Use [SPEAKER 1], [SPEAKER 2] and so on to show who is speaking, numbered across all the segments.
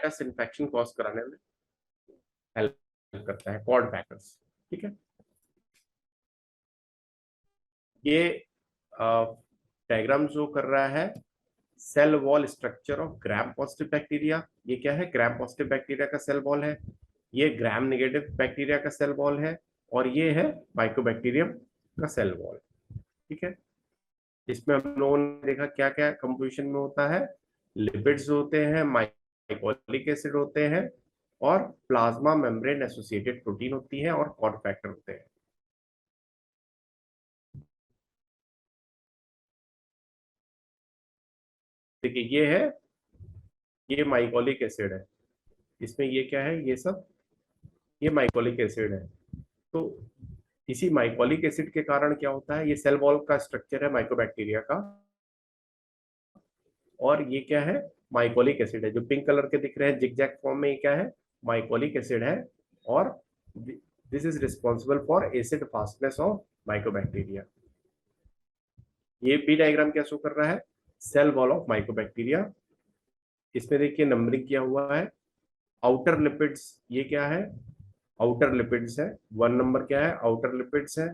[SPEAKER 1] Fats infection cause कराने में help करता है, कॉड फैटस। ठीक है, ये डायग्राम जो कर रहा है cell wall structure of Gram positive bacteria. ये क्या है, ग्राम पॉजिटिव बैक्टीरिया का सेल वॉल है, ये ग्राम नेगेटिव बैक्टीरिया का सेल वॉल है, और ये है माइकोबैक्टीरियम का सेल वॉल। ठीक है, इसमें हम लोगों ने देखा क्या क्या कंपोजिशन में होता है, लिपिड्स होते हैं, माइकोलिक एसिड होते हैं, और प्लाज्मा मेम्ब्रेन एसोसिएटेड प्रोटीन होती है, और कॉड फैक्टर होते हैं। देखिए ये माइकोलिक एसिड है, इसमें ये क्या है, ये सब ये माइकोलिक एसिड है। तो इसी माइकोलिक एसिड के कारण क्या होता है, ये सेल वॉल का स्ट्रक्चर है माइकोबैक्टीरिया का, और ये क्या है, माइकोलिक एसिड है। जो पिंक कलर के दिख रहे हैं जिगजैग फॉर्म में, ये क्या है, माइकोलिक एसिड है, और this is responsible for acid fastness of mycobacteria. ये पी डायग्राम क्या शो कर रहा है, सेल वॉल ऑफ माइकोबैक्टीरिया। इसमें देखिए नंबरिंग किया हुआ है। आउटर लिपिड्स ये क्या है, आउटर लिपिड्स है, 1 नंबर क्या है, आउटर लिपिड्स है।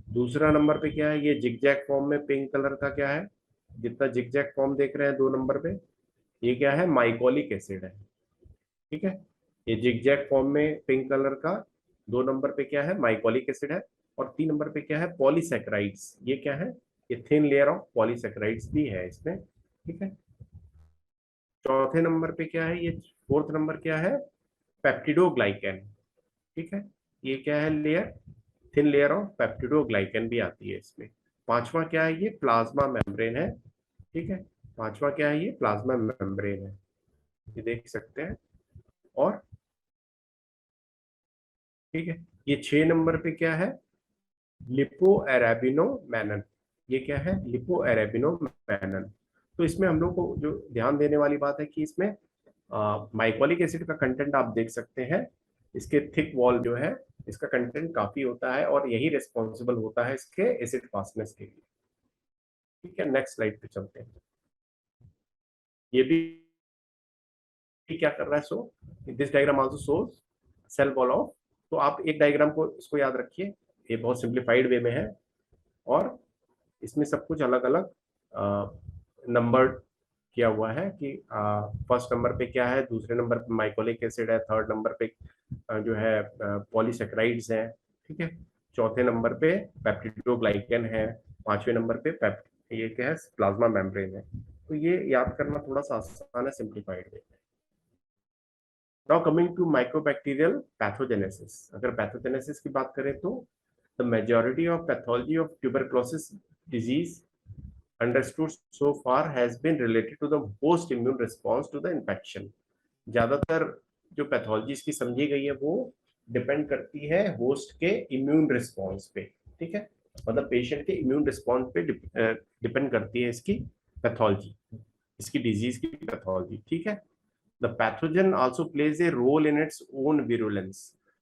[SPEAKER 1] दूसरा नंबर पे क्या है, ये जिगजैग फॉर्म में पिंक कलर का क्या है, जितना जिगजैग फॉर्म देख रहे हैं 2 नंबर पे, ये क्या है, माइकोलिक एसिड है। ठीक है, ये जिगजैग फॉर्म में पिंक कलर का 2 नंबर पे क्या है, माइकोलिक एसिड है, और 3 नंबर पे क्या है, पॉलीसेक्राइड्स। ये क्या है, ये थिन लेयर ऑफ पॉलीसेक्राइड्स भी है इसमें। ठीक है, चौथे नंबर पे क्या है, ये 4th नंबर क्या है, पेप्टिडोग्लाइकेन। ठीक है, ये क्या है, layer, thin layer of peptidoglycan भी आती है इसमें। पांचवा क्या है, ये प्लाज्मा मेम्ब्रेन है। ठीक है, पांचवा क्या है, ये प्लाज्मा मेम्ब्रेन है, ये देख सकते हैं। और ठीक है, ये 6 नंबर पे क्या है, लिपो एरेबिनोमैनन। ये क्या है, लिपो एरेबिनोमैनन। तो इसमें हम लोग को जो ध्यान देने वाली बात है कि इसमें माइकोलिक एसिड का कंटेंट आप देख सकते हैं, इसके थिक वॉल जो है, इसका कंटेंट काफी होता है, और यही रिस्पॉन्सिबल होता है इसके एसिड फास्टनेस के लिए। ठीक है, नेक्स्ट स्लाइड पे चलते हैं। ये भी क्या कर रहा है, so this diagram also shows cell wall of. तो आप एक डायग्राम को इसको याद रखिए, ये बहुत सिंप्लीफाइड वे में है, और इसमें सब कुछ अलग अलग नंबर किया हुआ है कि फर्स्ट नंबर पे क्या है, दूसरे नंबर पे माइकोलिक एसिड है, थर्ड नंबर पे जो है पॉलीसेक्राइड्स हैं। ठीक है, चौथे नंबर पे पेप्टिडोग्लाइकेन है, पांचवें नंबर पे ये क्या है, प्लाज्मा मेम्ब्रेन है। तो ये याद करना थोड़ा सा आसान है simplified way. Now coming to mycobacterial pathogenesis. अगर पैथोजेनेसिस की बात करें तो the majority of pathology of tuberculosis disease understood so far has been related to the host immune response to the infection। ज्यादातर जो पैथोलॉजी इसकी समझी गई है वो डिपेंड करती है होस्ट के इम्यून रिस्पॉन्स पे। ठीक है, मतलब पेशेंट के इम्यून रिस्पॉन्स पे डिपेंड करती है इसकी पैथोलॉजी, इसकी डिजीज की पैथोलॉजी। ठीक है, the pathogen also plays a role in its own virulence.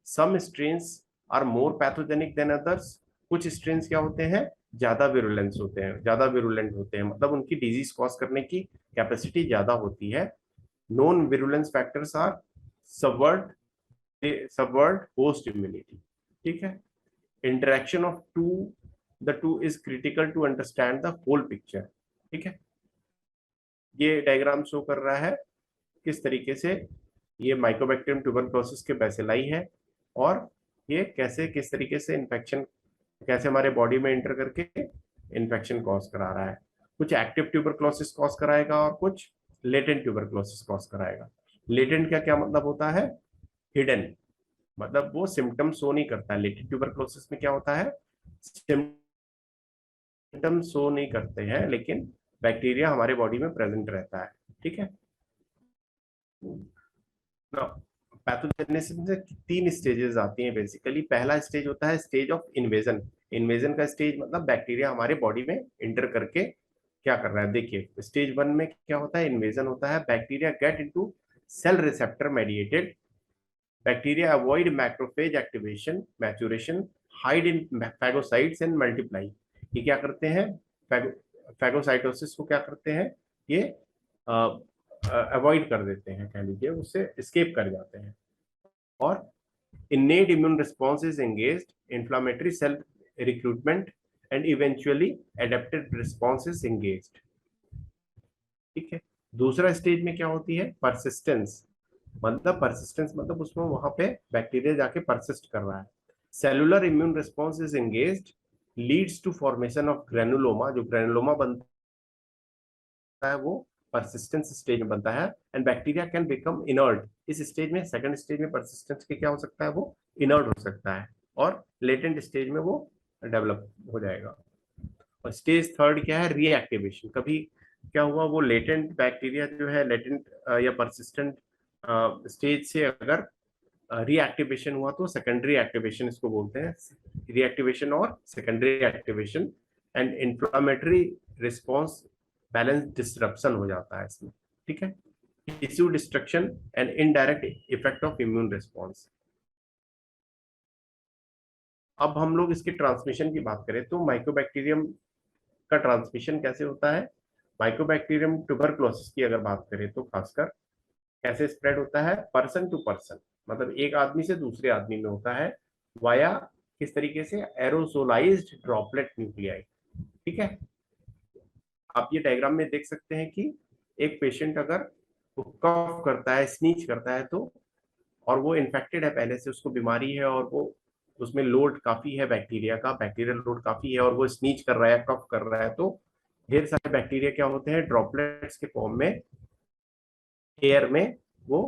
[SPEAKER 1] Some strains are more pathogenic than others. कुछ स्ट्रेन्स क्या होते हैं, ज्यादा विरुलेंस होते हैं, ज्यादा विरुलेंट होते हैं, मतलब उनकी डिजीज कॉज करने की कैपेसिटी ज्यादा होती है। Non virulence factors are subvert host immunity. ठीक है, interaction of the two is critical to understand the whole picture. ठीक है, ये डायग्राम शो कर रहा है किस तरीके से ये माइकोबैक्टीरियम ट्यूबरक्लोसिस के बैसिलाई है, और ये कैसे किस तरीके से इन्फेक्शन कैसे हमारे बॉडी में एंटर करके इन्फेक्शन कॉज करा रहा है। कुछ एक्टिव ट्यूबरक्लोसिस कॉज कराएगा और कुछ लेटेंट ट्यूबरक्लोसिस कॉज कराएगा। लेटेंट का क्या मतलब होता है, हिडन, मतलब वो सिम्टम शो नहीं करता है। लेटेंट ट्यूबरक्लोसिस में क्या होता है, सिम्टम शो नहीं करते हैं, लेकिन बैक्टीरिया हमारे बॉडी में प्रेजेंट रहता है। ठीक है, पैथोजेनेसिस में 3 स्टेजेस आती हैं बेसिकली। पहला स्टेज होता है स्टेज ऑफ इन्वेजन। इन्वेजन का स्टेज मतलब बैक्टीरिया हमारे बॉडी में इंटर करके क्या कर रहा है। देखिए स्टेज 1 में क्या होता है, इन्वेजन होता है, bacteria get into cell receptor mediated. Bacteria avoid macrophage activation maturation, hide in phagocytes and multiply. ये क्या करते हैं, फैगोसाइटोसिस को क्या करते हैं, ये अवॉइड कर देते हैं, कह लीजिए उससे escape कर जाते हैं। और innate immune response is engaged, inflammatory cell recruitment and eventually adaptive response is engaged। ठीक है। दूसरा स्टेज में क्या होती है, परसिस्टेंस। मतलब परसिस्टेंस मतलब उसमें वहां पे बैक्टीरिया जाके परसिस्ट कर रहा है। Cellular immune response is engaged, leads to formation of granuloma. जो ग्रेनुलोमा बनता है वो परसिस्टेंस स्टेज में बनता है। And bacteria can become inert. इस स्टेज में, सेकंड स्टेज में परसिस्टेंस के क्या हो सकता है, वो इनर्ट हो सकता है। और लेटेंट स्टेज में वो डेवलप हो जाएगा। और स्टेज थर्ड क्या है, रीएक्टिवेशन। कभी क्या हुआ, वो लेटेंट बैक्टीरिया जो है, लेटेंट या परसिस्टेंट स्टेज से अगर रीएक्टिवेशन हुआ तो सेकेंडरी एक्टिवेशन इसको बोलते हैं। रीएक्टिवेशन और secondary activation and inflammatory response balance disruption हो जाता है इसमें। ठीक है। Tissue destruction and indirect effect of immune response. अब हम लोग इसके ट्रांसमिशन की बात करें तो माइकोबैक्टीरियम का ट्रांसमिशन कैसे होता है। माइकोबैक्टीरियम ट्यूबरक्लोसिस की अगर बात करें तो खासकर कैसे स्प्रेड होता है, पर्सन टू पर्सन, मतलब एक आदमी से दूसरे आदमी में होता है, वाया किस तरीके से, एरोसोलाइज्ड ड्रॉपलेट न्यूक्लियाई। ठीक है। आप ये डायग्राम में देख सकते हैं कि एक पेशेंट अगर कफ करता है, स्नीच करता है तो, और वो इन्फेक्टेड है पहले से, उसको बीमारी है और वो उसमें लोड काफी है बैक्टीरिया का, बैक्टीरियल लोड काफी है और वो स्नीच कर रहा है, कफ कर रहा है, तो ढेर सारे बैक्टीरिया क्या होते हैं, ड्रॉपलेट्स के फॉर्म में एयर में वो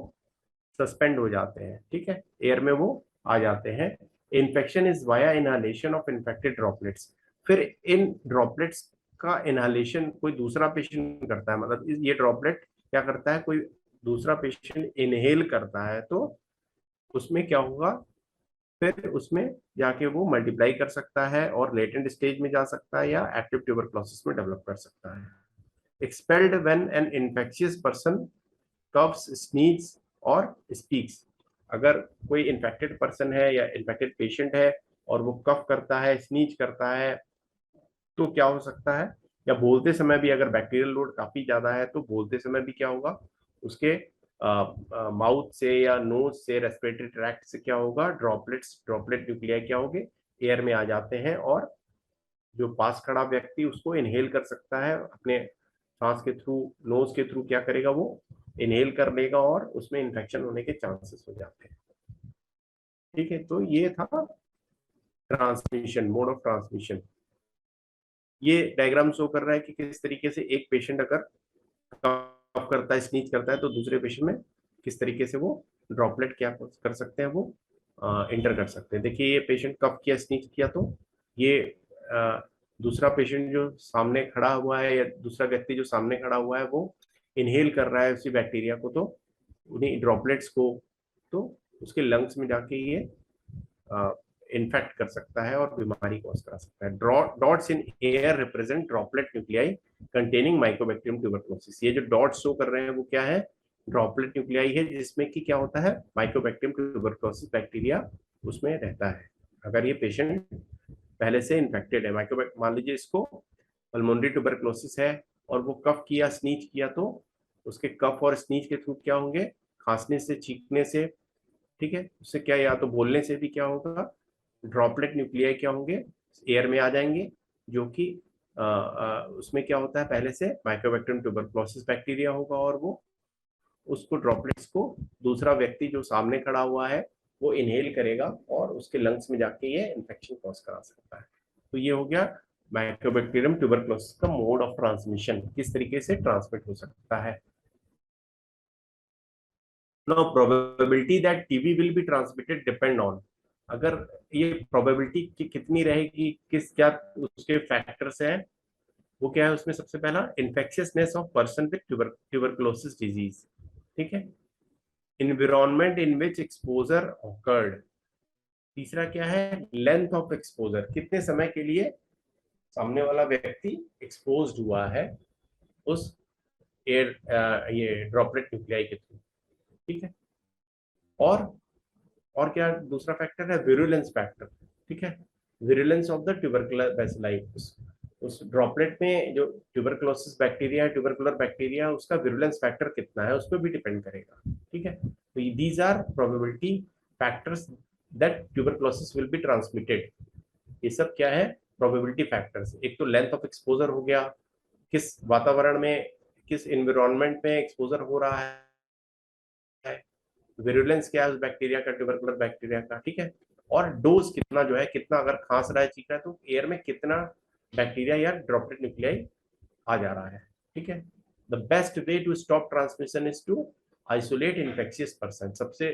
[SPEAKER 1] सस्पेंड हो जाते हैं। ठीक है, एयर में वो आ जाते हैं। Infection is via inhalation of infected droplets. फिर इन ड्रॉपलेट्स का इनहालेशन कोई दूसरा पेशेंट करता है, मतलब ये ड्रॉपलेट क्या करता है, कोई दूसरा पेशेंट इनहेल करता है तो उसमें क्या होगा, फिर उसमें जाके वो मल्टीप्लाई कर सकता है और लेटेंट स्टेज में जा सकता है या एक्टिव ट्यूबरक्लोसिस में डेवलप कर सकता है। Expelled when an infectious person coughs, sneeze और स्पीक्स। अगर कोई इन्फेक्टेड पर्सन है या इन्फेक्टेड पेशेंट है और वो कफ करता है, स्नीज करता है, तो क्या हो सकता है, या बोलते समय भी अगर बैक्टीरियल लोड काफी ज्यादा है तो बोलते समय भी क्या होगा, उसके माउथ से या नोज से, रेस्पिरेटरी ट्रैक्ट से क्या होगा, ड्रॉपलेट न्यूक्लियाई क्या होंगे, एयर में आ जाते हैं और जो पास खड़ा व्यक्ति उसको इनहेल कर सकता है, अपने सांस के थ्रू, नोज के थ्रू क्या करेगा, वो इनहेल कर लेगा और उसमें इन्फेक्शन होने के चांसेस हो जाते हैं। ठीक है, तो ये था ट्रांसमिशन, मोड ऑफ ट्रांसमिशन। ये डायग्राम शो कर रहा है कि किस तरीके से एक पेशेंट अगर कफ करता है, स्नीज करता है, तो दूसरे पेशेंट में किस तरीके से वो ड्रॉपलेट क्या कर सकते हैं, वो इंटर कर सकते हैं। देखिए ये पेशेंट कफ किया, स्नीज किया, तो ये दूसरा पेशेंट जो सामने खड़ा हुआ है या दूसरा व्यक्ति जो सामने खड़ा हुआ है वो इनहेल कर रहा है उसी बैक्टीरिया को, तो उन्हीं ड्रॉपलेट्स को, तो उसके लंग्स में जाके ये इन्फेक्ट कर सकता है और बीमारी कॉज करा सकता है। Dots in air represent droplet nuclei containing Mycobacterium tuberculosis. ये जो डॉट्स शो कर रहे हैं वो क्या है, ड्रॉपलेट न्यूक्लियाई है, जिसमें कि क्या होता है, माइकोबैक्टीरियम ट्यूबरक्लोसिस बैक्टीरिया उसमें रहता है। अगर ये पेशेंट पहले से इन्फेक्टेड है, मान लीजिए इसको पल्मोनरी ट्यूबरक्लोसिस है और वो कफ किया, स्नीज किया, तो उसके कफ और स्नीज के थ्रू क्या होंगे, खांसने से, छींकने से, ठीक है, उससे क्या, या तो बोलने से भी क्या होगा, ड्रॉपलेट न्यूक्लियाई क्या होंगे, एयर में आ जाएंगे, जो कि उसमें क्या होता है, पहले से माइकोबैक्टीरियम ट्यूबरक्लोसिस बैक्टीरिया होगा और वो उसको, ड्रॉपलेट्स को दूसरा व्यक्ति जो सामने खड़ा हुआ है वो इनहेल करेगा और उसके लंग्स में जाके ये इन्फेक्शन कॉज करा सकता है। तो ये हो गया माइकोबैक्टीरियम ट्यूबरक्लोसिस का मोड ऑफ ट्रांसमिशन, किस तरीके से ट्रांसमिट हो सकता है। Now probability that TB will be transmitted depend on, अगर ये प्रोबेबिलिटी की कितनी रहेगी, किस क्या उसके फैक्टर्स हैं, वो क्या है, उसमें सबसे पहला infectiousness of person with tuberculosis disease. ठीक है, environment in which exposure occurred. तीसरा क्या है, लेंथ ऑफ एक्सपोजर, कितने समय के लिए सामने वाला व्यक्ति एक्सपोज्ड हुआ है उस एयर, ये ड्रॉपलेट न्यूक्लियाई के थ्रू। ठीक है, और और क्या दूसरा फैक्टर है, विरुलेंस फैक्टर। ठीक है, virulence of the tubercular bacilli, उस ड्रॉपलेट में जो ट्यूबरकुलोसिस बैक्टीरिया है, ट्यूबरकुलर बैक्टीरिया, उसका विरुलेंस फैक्टर कितना है उस पर भी डिपेंड करेगा। ठीक है, तो these are probability factors that tuberculosis will be transmitted. ये सब क्या है, प्रोबेबिलिटी फैक्टर्स। एक तो लेंथ ऑफ एक्सपोजर हो गया, किस वातावरण में, किस एनवायरनमेंट में एक्सपोजर हो रहा है, विरुलेंस क्या है उस बैक्टीरिया का, ट्यूबरकुलर बैक्टीरिया का। ठीक है, और डोज कितना जो है, कितना अगर खांस रहा है, चीख रहा है, तो एयर में कितना बैक्टीरिया या ड्रॉपलेट न्यूक्लियाई आ जा रहा है। ठीक है, the best way to stop transmission is to isolate infectious person. सबसे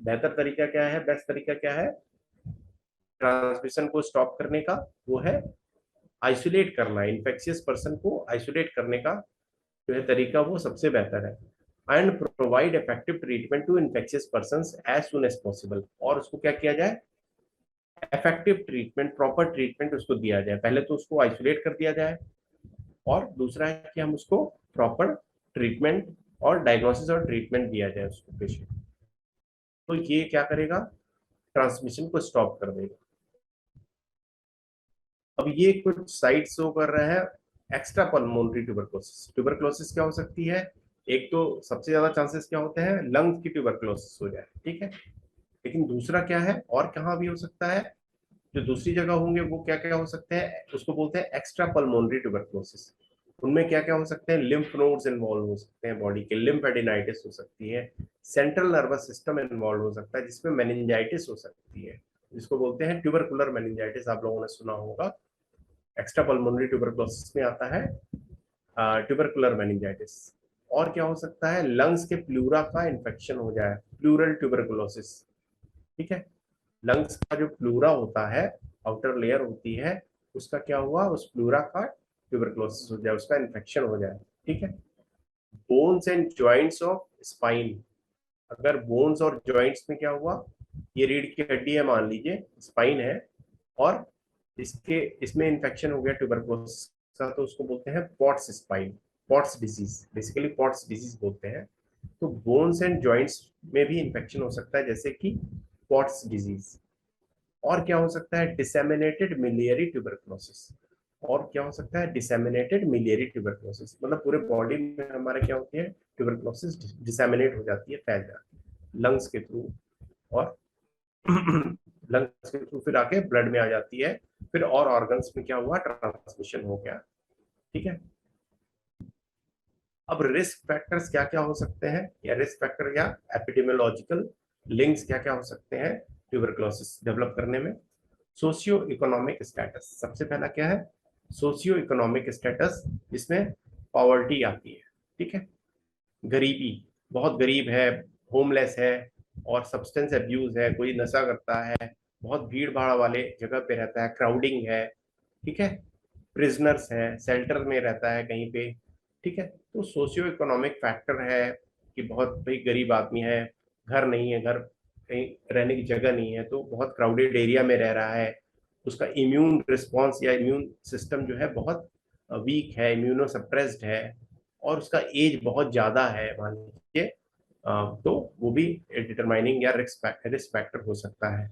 [SPEAKER 1] बेहतर तरीका क्या है, बेस्ट तरीका क्या है ट्रांसमिशन को स्टॉप करने का? वो है आइसोलेट करना, इन्फेक्शियस पर्सन को आइसोलेट करने का जो है तरीका, वो सबसे बेहतर है। And provide effective treatment to infectious person as soon as possible. और उसको क्या किया जाए, इफेक्टिव ट्रीटमेंट, प्रॉपर ट्रीटमेंट उसको दिया जाए। पहले तो उसको आइसोलेट कर दिया जाए, और दूसरा है कि हम उसको प्रॉपर ट्रीटमेंट और डायग्नोसिस और ट्रीटमेंट दिया जाए उसको पेशेंट। तो ये क्या करेगा, ट्रांसमिशन को स्टॉप कर देगा। अब ये कुछ साइट शो कर रहा है एक्स्ट्रा पल्मोनरी ट्यूबरकुलोसिस। ट्यूबरकुलोसिस क्या हो सकती है, एक तो सबसे ज्यादा चांसेस क्या होते हैं, लंग्स की ट्यूबरकुलोसिस हो जाए। ठीक है, लेकिन दूसरा क्या है, और कहाँ भी हो सकता है, जो दूसरी जगह होंगे वो क्या क्या हो सकते हैं, उसको बोलते हैं एक्स्ट्रा पल्मोनरी ट्यूबरकुलोसिस। उनमें क्या क्या हो सकते हैं, लिम्फ नोड्स इन्वॉल्व हो सकते हैं, बॉडी के लिम्फेडिनाइटिस हो सकती है, सेंट्रल नर्वस सिस्टम इन्वॉल्व हो सकता है, जिसमें मेनिंजाइटिस हो सकती है, जिसको बोलते हैं ट्यूबरकुलर मेनिंजाइटिस, आप लोगों ने सुना होगा। एक्स्ट्रा पल्मोनरी ट्यूबरकुलोसिस में आता है ट्यूबरकुलर मेनिंजाइटिस। और क्या हो सकता है, लंग्स के प्लूरा का इन्फेक्शन हो जाए, प्लूरल ट्यूबरकुलोसिस। ठीक है, लंग्स का जो प्लूरा होता है, आउटर लेयर होती है, उसका क्या हुआ, उस प्लूरा का ट्यूबरकुलोसिस हो जाए, उसका इन्फेक्शन हो जाए। ठीक है, bones and joints of spine. अगर बोन्स और जॉइंट्स में क्या हुआ, ये रीढ़ की हड्डी है मान लीजिए, स्पाइन है, और इसके इसमें इन्फेक्शन हो गया ट्यूबरकुलोसिस का, तो उसको बोलते हैं pots spine, pots disease, basically pots disease बोलते हैं। तो बोन्स एंड जॉइंट्स में भी इन्फेक्शन हो सकता है, जैसे कि पॉट्स डिजीज। और क्या हो सकता है, डिसेमिनेटेड मिलियरी ट्यूबरकुलोसिस। और क्या हो सकता है, डिसेमिनेटेड मिलियरी ट्यूबरकुलोसिस, मतलब पूरे बॉडी में हमारे क्या होती है, ट्यूबरकुलोसिस डिसेमिनेट हो जाती है, फैल जाती है लंग्स के थ्रू, और लंग्स के थ्रू फिर आके ब्लड में आ जाती है, फिर और ऑर्गन्स में क्या हुआ, ट्रांसमिशन हो गया। ठीक है, अब रिस्क फैक्टर्स क्या क्या हो सकते हैं, या रिस्क फैक्टर या एपिडेमियोलॉजिकल लिंक्स क्या क्या हो सकते हैं ट्यूबरकुलोसिस डेवलप करने में। सोशियो इकोनॉमिक स्टेटस, सबसे पहला क्या है, सोशियो इकोनॉमिक स्टेटस, जिसमें पॉवर्टी आती है। ठीक है, गरीबी, बहुत गरीब है, होमलेस है, और सब्सटेंस अब्यूज है, कोई नशा करता है, बहुत भीड़ भाड़ वाले जगह पे रहता है, क्राउडिंग है। ठीक है, प्रिजनर्स है, शेल्टर में रहता है कहीं पे। ठीक है, तो सोशियो इकोनॉमिक फैक्टर है कि बहुत भाई गरीब आदमी है, घर नहीं है, घर कहीं रहने की जगह नहीं है, तो बहुत क्राउडेड एरिया में रह रहा है, उसका इम्यून रिस्पॉन्स या इम्यून सिस्टम जो है बहुत वीक है, इम्यूनो सप्रेस्ड है, और उसका एज बहुत ज़्यादा है मान लीजिए, तो वो भी डिटरमाइनिंग या रिस्क फैक्टर हो सकता है।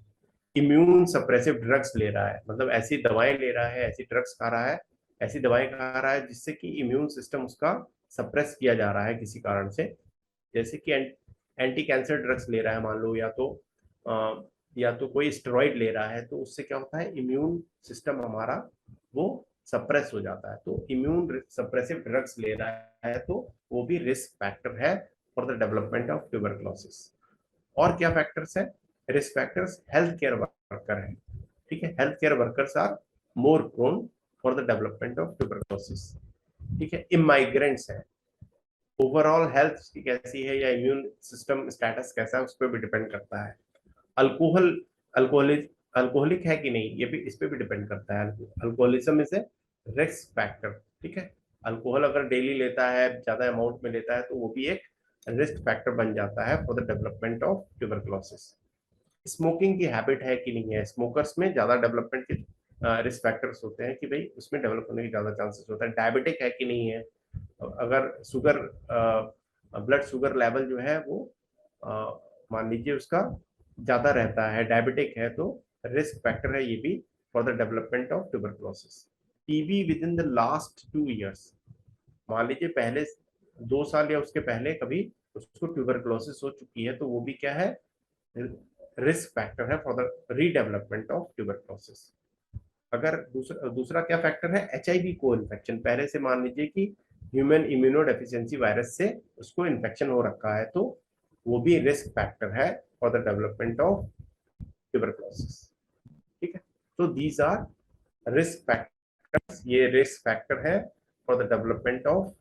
[SPEAKER 1] इम्यून सप्रेसिव ड्रग्स ले रहा है, मतलब ऐसी दवाएं ले रहा है, ऐसी ड्रग्स खा रहा है, ऐसी दवाएं खा रहा है जिससे कि इम्यून सिस्टम उसका सप्रेस किया जा रहा है किसी कारण से। जैसे कि एंटी कैंसर ड्रग्स ले रहा है मान लो, या तो कोई स्टेरॉइड ले रहा है, तो उससे क्या होता है, इम्यून सिस्टम हमारा वो सप्रेस हो जाता है। तो इम्यून सप्रेसिव ड्रग्स ले रहा है, तो वो भी रिस्क फैक्टर है for the development of tuberculosis. और क्या फैक्टर्स है, risk factors, health care worker है। ठीक है, health care workers are more prone for the development of tuberculosis. ठीक है, इमाइग्रेंट्स है, ओवरऑल हेल्थ कैसी है या इम्यून सिस्टम स्टेटस कैसा है उस पर भी डिपेंड करता है। अल्कोहल, अल्कोहलिक अल्कोहलिक है कि नहीं, ये भी इस पे भी डिपेंड करता है। Alcoholism is a risk factor. ठीक है, अल्कोहल अगर डेली लेता है, ज्यादा अमाउंट में लेता है, तो वो भी एक रिस्क फैक्टर बन जाता है for the development of tuberculosis. Smoking की हैबिट है कि नहीं है, स्मोकर्स में ज्यादा डेवलपमेंट के रिस्क फैक्टर्स होते हैं कि भाई उसमें डेवलप होने की ज्यादा चांसेस होता है। डायबिटिक है कि नहीं है, अगर शुगर, ब्लड शुगर लेवल जो है वो मान लीजिए उसका ज्यादा रहता है, डायबिटिक है, तो रिस्क फैक्टर है ये भी for the development of tuberculosis. TB with in the last 2 years, मान लीजिए पहले 2 साल या उसके पहले कभी उसको ट्यूबरक्लोसिस हो चुकी है, तो वो भी क्या है, रिस्क फैक्टर है for the redevelopment of tuberculosis. अगर दूसरा क्या फैक्टर है, HIV को इन्फेक्शन, पहले से मान लीजिए कि ह्यूमन इम्यूनो डेफिशिएंसी वायरस से उसको इन्फेक्शन हो रखा है, तो वो भी रिस्क फैक्टर है for the development of tuberculosis. ठीक है, तो दीज आर रिस्क फैक्टर्स, ये रिस्क फैक्टर है for the development of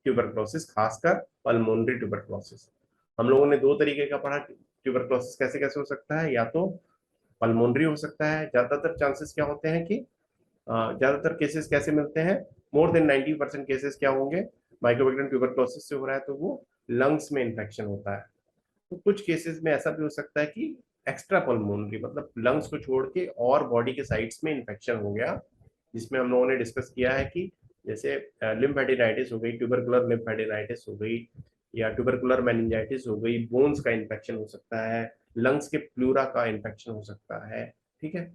[SPEAKER 1] tuberculosis, खासकर पल्मोनरी ट्यूबरक्लोसिस। हम लोगों ने 2 तरीके का पढ़ा, ट्यूबरक्लोसिस कैसे कैसे हो सकता है, या तो पल्मोनरी हो सकता है, ज्यादातर चांसेस क्या होते हैं कि ज्यादातर केसेस कैसे मिलते हैं, मोर देन 90% केसेस क्या होंगे, माइक्रोबैक्टीरियम ट्यूबरक्लोसिस से हो रहा है तो वो लंग्स में इन्फेक्शन होता है। तो कुछ केसेस में ऐसा भी हो सकता है कि एक्स्ट्रा पल्मोनरी, मतलब लंग्स को छोड़ के और बॉडी के साइड्स में इन्फेक्शन हो गया, जिसमें हम लोगों ने डिस्कस किया है कि जैसे लिम्फेडिनाइटिस हो गई, ट्यूबरकुलर लिम्फेडिनाइटिस हो गई, या ट्यूबरकुलर मेनिंजाइटिस हो गई, बोन्स का इन्फेक्शन हो सकता है, लंग्स के प्लूरा का इन्फेक्शन हो सकता है। ठीक है,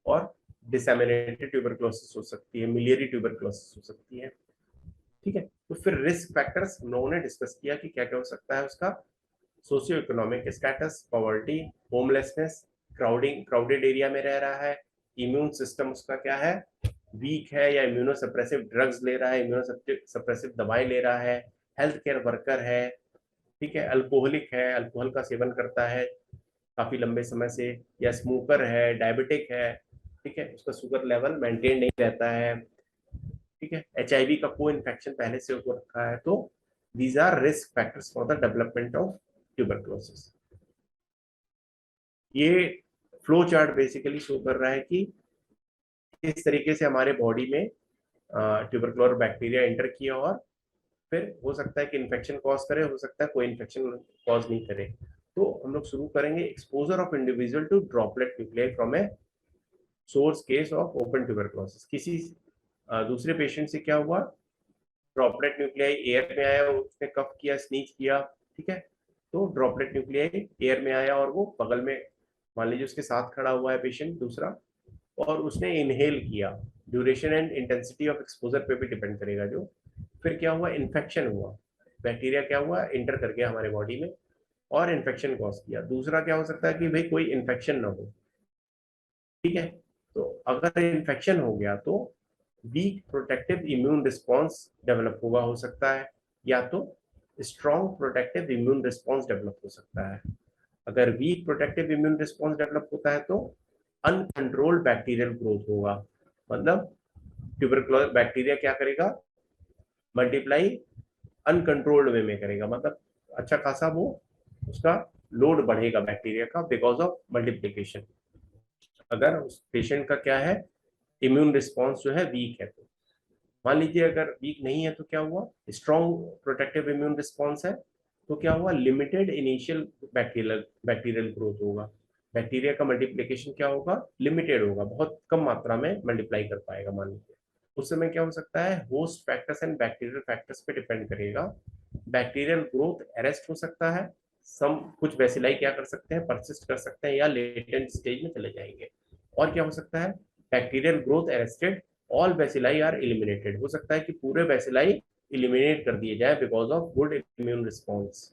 [SPEAKER 1] और डिसेमिनेटेड ट्यूबरक्लोसिस हो सकती है, मिलियरी ट्यूबरक्लोसिस हो सकती है। ठीक है, तो फिर रिस्क फैक्टर्स हम लोगों ने डिस्कस किया कि क्या क्या हो सकता है उसका, socio economic status, poverty, homelessness, crowded area में रह रहा है, इम्यून सिस्टम उसका क्या है, वीक है, या इम्यूनो सप्रेसिव ड्रग्स ले रहा है, इम्यूनो सप्रेसिव दवाई ले रहा है, हेल्थ केयर वर्कर है, ठीक है, अल्कोहलिक है, अल्कोहल का सेवन करता है काफी लंबे समय से, या स्मोकर है, डायबिटिक है, ठीक है, उसका शुगर लेवल मेंटेन नहीं रहता है, ठीक है, HIV का को इन्फेक्शन पहले से हो रखा है, तो these are risk factors for the development of tuberculosis. ये फ्लो चार्ट बेसिकली शो कर रहा है कि किस तरीके से हमारे बॉडी में ट्यूबरकुलर बैक्टीरिया एंटर किया, और फिर हो सकता है कि इन्फेक्शन कॉज करे, हो सकता है कोई इन्फेक्शन कॉज नहीं करे। तो हम लोग शुरू करेंगे, exposure of individual to droplet nuclei from a source case of open tuberculosis. किसी दूसरे पेशेंट से क्या हुआ, ड्रॉपलेट न्यूक्लियाई एयर में आया, उसने कफ किया, स्नीज किया, ठीक है, तो ड्रॉपलेट न्यूक्लियाई एयर में आया और वो बगल में, मान लीजिए उसके साथ खड़ा हुआ है पेशेंट दूसरा, और उसने इनहेल किया, duration and intensity of exposure पे भी डिपेंड करेगा जो। फिर क्या हुआ, इन्फेक्शन हुआ, बैक्टीरिया क्या हुआ, इंटर कर गया हमारे बॉडी में और इन्फेक्शन कॉज किया। दूसरा क्या हो सकता है कि भाई कोई इन्फेक्शन ना हो, ठीक है, तो अगर इन्फेक्शन हो गया तो weak protective immune response develop हुआ हो सकता है, या तो strong protective immune response develop हो सकता है। अगर weak protective immune response develop होता है तो अनकंट्रोल्ड बैक्टीरियल ग्रोथ होगा, मतलब ट्यूबरकुलर बैक्टीरिया क्या करेगा, मल्टीप्लाई अनकंट्रोल्ड वे में करेगा, मतलब अच्छा खासा वो उसका लोड बढ़ेगा बैक्टीरिया का बिकॉज ऑफ मल्टीप्लीकेशन। अगर उस पेशेंट का क्या है, इम्यून रिस्पॉन्स जो है वीक है, तो मान लीजिए अगर वीक नहीं है तो क्या हुआ, स्ट्रॉन्ग प्रोटेक्टिव इम्यून रिस्पॉन्स है, तो क्या हुआ, limited initial bacterial bacterial growth होगा, बैक्टीरिया का मल्टीप्लिकेशन क्या होगा, लिमिटेड होगा, बहुत कम मात्रा में मल्टीप्लाई कर पाएगा। मान लीजिए उस समय क्या हो सकता है, host factors and bacterial factors पे डिपेंड करेगा, बैक्टीरियल ग्रोथ अरेस्ट हो सकता है, सम कुछ बेसिलाई क्या कर सकते हैं, परसिस्ट कर सकते हैं या लेटेंट स्टेज में चले जाएंगे। और क्या हो सकता है, bacterial growth arrested, all bacilli are eliminated, हो सकता है कि पूरे बेसिलाई एलिमिनेट कर दिए जाए because of good immune response.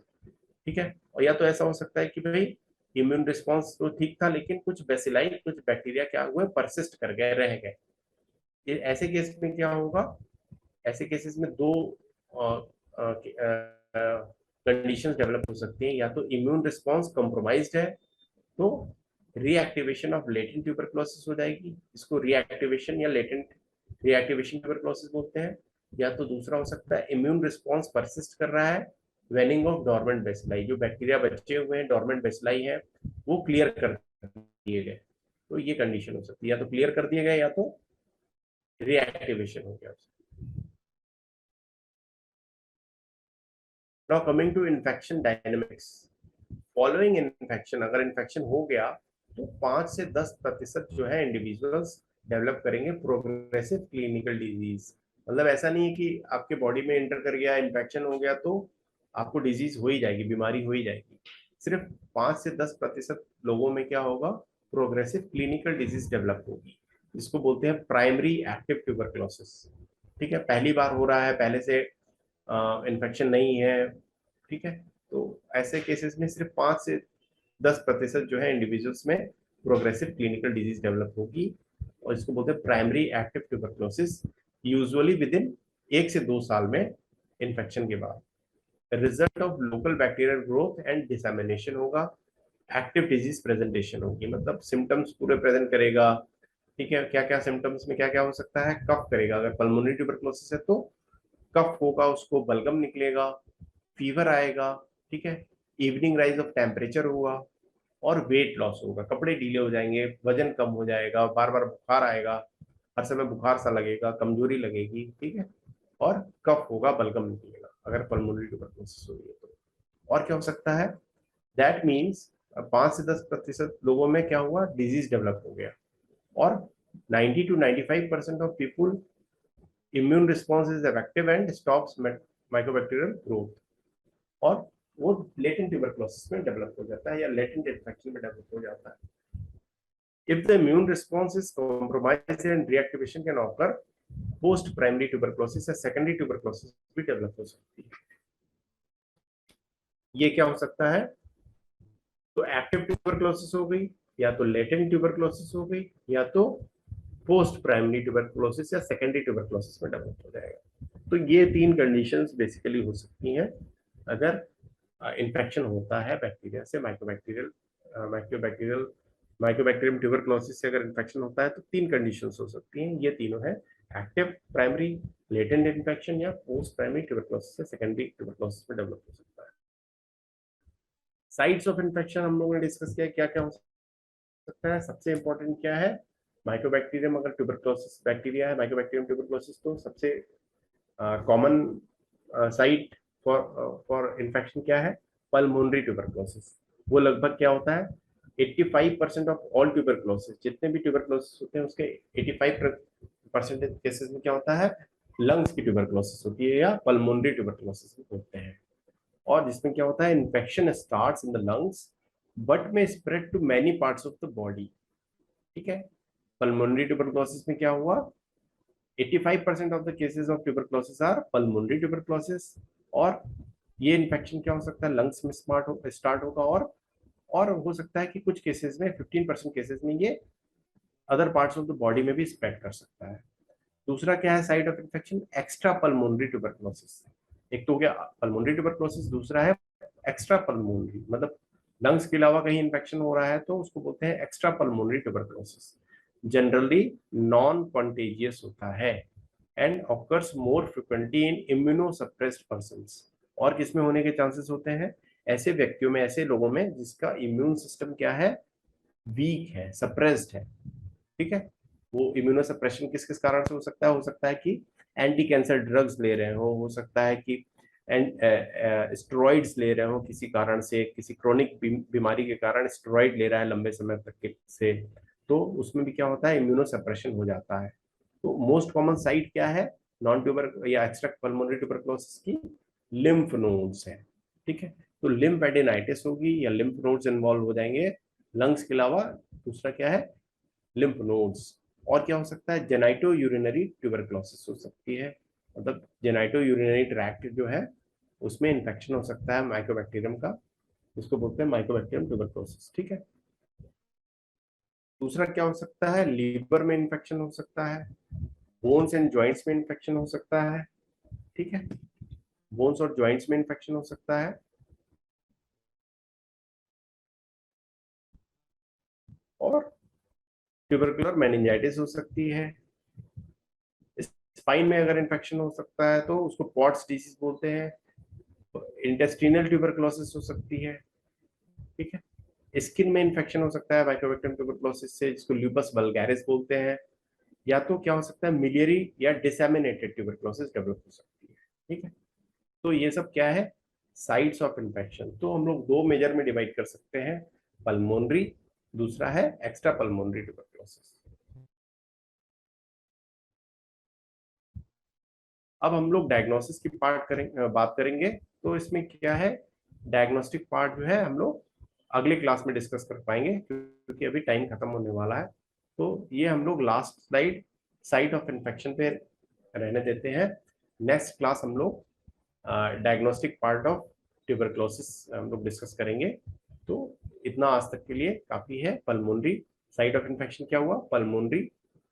[SPEAKER 1] ठीक है, और या तो ऐसा हो सकता है कि भाई इम्यून रिस्पॉन्स तो ठीक था लेकिन कुछ बेसिलाई, कुछ बैक्टीरिया क्या हुए, परसिस्ट कर गए, रह गए। ये ऐसे केस में क्या होगा, ऐसे केसेस में दो कंडीशंस डेवलप हो सकती हैं, या तो इम्यून रिस्पॉन्स कॉम्प्रोमाइज्ड है तो रीएक्टिवेशन ऑफ लेटेंट ट्यूबरकुलोसिस हो जाएगी, इसको रीएक्टिवेशन या लेटेंट रीएक्टिवेशन ट्यूबरकुलोसिस बोलते हैं। या तो दूसरा हो सकता है इम्यून रिस्पॉन्स परसिस्ट कर रहा है, वेनिंग ऑफ डोरमेंट बेसिलाई, जो बैक्टीरिया बचे हुए हैं डोरमेंट बेसिलाई है वो क्लियर कर दिए गए, तो ये कंडीशन हो सकती है, या तो क्लियर कर दिए गए या तो रीएक्टिवेशन हो गया। Now coming to infection dynamics, following infection, अगर इन्फेक्शन हो गया तो 5 से 10% जो है इंडिविजुअल्स डेवलप करेंगे प्रोग्रेसिव क्लिनिकल डिजीज। मतलब ऐसा नहीं है कि आपके बॉडी में एंटर कर गया, इन्फेक्शन हो गया तो आपको डिजीज हो ही जाएगी, बीमारी हो ही जाएगी। सिर्फ 5 से 10% लोगों में क्या होगा, प्रोग्रेसिव क्लिनिकल डिजीज डेवलप होगी। जिसको बोलते हैं प्राइमरी एक्टिव ट्यूबरक्लोसिस। ठीक है, पहली बार हो रहा है, पहले से इन्फेक्शन नहीं है। ठीक है, तो ऐसे केसेस में सिर्फ 5 से 10% जो है इंडिविजुअल्स में प्रोग्रेसिव क्लिनिकल डिजीज डेवलप होगी, और इसको बोलते हैं primary active tuberculosis, usually with in 1 से 2 साल में इन्फेक्शन के बाद। Result of local bacterial growth and dissemination होगा, एक्टिव डिजीज प्रेजेंटेशन होगी, मतलब सिम्टम्स पूरे प्रेजेंट करेगा। ठीक है, क्या क्या सिम्टम्स में क्या क्या हो सकता है, कफ करेगा, अगर पल्मोनरी ट्यूबरक्लोसिस है तो कफ होगा, उसको बलगम निकलेगा, फीवर आएगा। ठीक है, इवनिंग राइज ऑफ टेम्परेचर होगा, और वेट लॉस होगा, कपड़े ढीले हो जाएंगे, वजन कम हो जाएगा, बार बार बुखार आएगा, हर समय बुखार सा लगेगा, कमजोरी लगेगी। ठीक है, और कफ होगा, बलगम निकलेगा, अगर पल्मोनरी ट्यूबरक्लोसिस हो रही है तो। और क्या हो सकता है, दैट मीन्स 5 से 10% लोगों में क्या हुआ, डिजीज डेवलप हो गया, और 90 to 95% of people immune response is effective and stops mycobacterial growth, और वो लेटेंट ट्यूबरक्लोसिस में डेवलप हो जाता है, या लेटेंट इन्फेक्शन में डेवलप हो जाता है। If the immune response is compromised and reactivation can occur, post primary tuberculosis या secondary tuberculosis भी डेवलप हो सकती है। ये क्या हो सकता है, तो एक्टिव ट्यूबरक्लोसिस हो गई, या तो लेटेंट ट्यूबरक्लोसिस हो गई, या तो पोस्ट प्राइमरी ट्यूबरक्लोसिस या सेकेंडरी ट्यूबरक्लोसिस में डेवलप हो जाएगा। तो ये 3 कंडीशंस बेसिकली हो सकती हैं अगर इन्फेक्शन होता है बैक्टीरिया से, माइक्रोबैक्टीरियल माइक्रोबैक्टीरियम ट्यूबरक्लोसिस से अगर इन्फेक्शन होता है तो 3 कंडीशंस हो सकती हैं, ये तीनों है, एक्टिव प्राइमरी, लेटेंट इन्फेक्शन, या पोस्ट प्राइमरी ट्यूबरक्लोसिस से सेकेंडरी ट्यूबरक्लोसिस में डेवलप हो सकता है। साइट्स ऑफ इन्फेक्शन हम लोगों ने डिस्कस किया, क्या क्या हो सकता है। सबसे इंपॉर्टेंट क्या है, माइक्रोबैक्टीरियम, अगर ट्यूबरक्लोसिस बैक्टीरिया है, माइक्रोबैक्टीरियम ट्यूबरक्लोसिस, तो सबसे common site for for infection क्या है, पल्मोनरी ट्यूबरक्लोसिस। वो लगभग क्या होता है, 85% ऑफ ऑल ट्यूबरक्लोसिस, जितने भी ट्यूबरक्लोसिस होते हैं उसके 85% केसेस में क्या होता है, लंग्स की ट्यूबरक्लोसिस होती है, या पल्मोनरी ट्यूबरक्लोसिस होते हैं। और जिसमें क्या होता है, infection starts in the lungs but may spread to many parts of the body. ठीक है, पल्मोनरी ट्यूबरक्लोसिस में क्या हुआ, 85% of the cases of tuberculosis are pulmonary tuberculosis, और ये इन्फेक्शन क्या हो सकता है, लंग्स में स्टार्ट होगा, और हो सकता है कि कुछ केसेस में 15% केसेस में ये other parts of the body में भी स्प्रेड कर सकता है। दूसरा क्या है site of infection, extra pulmonary tuberculosis. एक तो हो गया पल्मोनरी ट्यूबरक्लोसिस, दूसरा है एक्स्ट्रा पल्मोनरी, मतलब लंग्स के अलावा कहीं इन्फेक्शन हो रहा है तो उसको बोलते हैं extra pulmonary tuberculosis. Generally non contagious होता है and occurs more frequently in immunosuppressed persons. और किसमें होने के चांसेस होते हैं, ऐसे व्यक्तियों में, ऐसे लोगों में जिसका इम्यून सिस्टम क्या है, वीक है, सप्रेस्ड है। ठीक है, वो इम्यूनोसप्रेशन किस किस कारण से हो सकता है कि एंटी कैंसर ड्रग्स ले रहे हो सकता है कि स्टेरॉइड्स ले रहे हो किसी कारण से, किसी क्रोनिक बीमारी के कारण स्टेरॉइड ले रहा है लंबे समय तक से, तो उसमें भी क्या होता है, इम्यूनोसप्रेशन हो जाता है। तो मोस्ट कॉमन साइट क्या है, नॉन ट्यूबर या एक्स्ट्रा पल्मोनरी ट्यूबरक्लोसिस की लिम्फ नोड्स है। ठीक है, तो लिम्फ एडेनाइटिस होगी या लिम्फ नोड्स इन्वॉल्व हो जाएंगे लंग्स के अलावा। दूसरा क्या है, लिम्फ नोड्स। और क्या हो सकता है, जेनाइटो यूरिनरी ट्यूबरक्लोसिस हो सकती है, मतलब जेनाइटो यूरिनरी ट्रैक्ट जो है उसमें इन्फेक्शन हो सकता है माइक्रोबैक्टीरियम का, उसको बोलते हैं माइक्रोबैक्टीरियम ट्यूबरक्लोसिस। ठीक है, दूसरा क्या हो सकता है, लीवर में इन्फेक्शन हो सकता है, बोन्स एंड जॉइंट्स में इन्फेक्शन हो सकता है। ठीक है, बोन्स और जॉइंट्स में इन्फेक्शन हो सकता है, और ट्यूबरकुलर मेनिंजाइटिस हो सकती है। स्पाइन में अगर इन्फेक्शन हो सकता है तो उसको पॉट्स डिसीज बोलते हैं। इंटेस्टिनल ट्यूबरकुलोसिस हो सकती है। ठीक है, स्किन में इन्फेक्शन हो सकता है माइक्रोबैक्टीरियम ट्यूबरकुलोसिस से, जिसको ल्यूपस वल्गैरिस बोलते हैं। या तो क्या हो सकता है, मिलियरी या डिसेमिनेटेड ट्यूबरकुलोसिस डेवलप हो सकती है। ठीक है, तो ये सब क्या है, साइट्स ऑफ इन्फेक्शन। तो हम लोग 2 मेजर में डिवाइड कर सकते हैं, पल्मोनरी, दूसरा है एक्स्ट्रा पल्मोनरी ट्यूबरकुलोसिस। अब हम लोग डायग्नोसिस की बात करेंगे। तो इसमें क्या है, डायग्नोस्टिक पार्ट जो है हम लोग अगले क्लास में डिस्कस कर पाएंगे, क्योंकि अभी टाइम खत्म होने वाला है। तो ये हम लोग last slide site of infection पे रहने देते हैं। नेक्स्ट क्लास हम लोग डायग्नोस्टिक पार्ट ऑफ ट्यूबरक्लोसिस हम लोग डिस्कस करेंगे। तो इतना आज तक के लिए काफी है। पल्मोनरी साइट ऑफ इन्फेक्शन क्या हुआ, pulmonary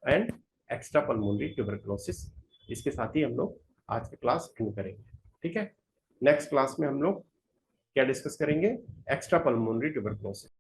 [SPEAKER 1] and extra pulmonary tuberculosis, इसके साथ ही हम लोग आज की क्लास एंड करेंगे। ठीक है, नेक्स्ट क्लास में हम लोग क्या डिस्कस करेंगे, एक्स्ट्रा पल्मोनरी ट्यूबरक्लोसिस।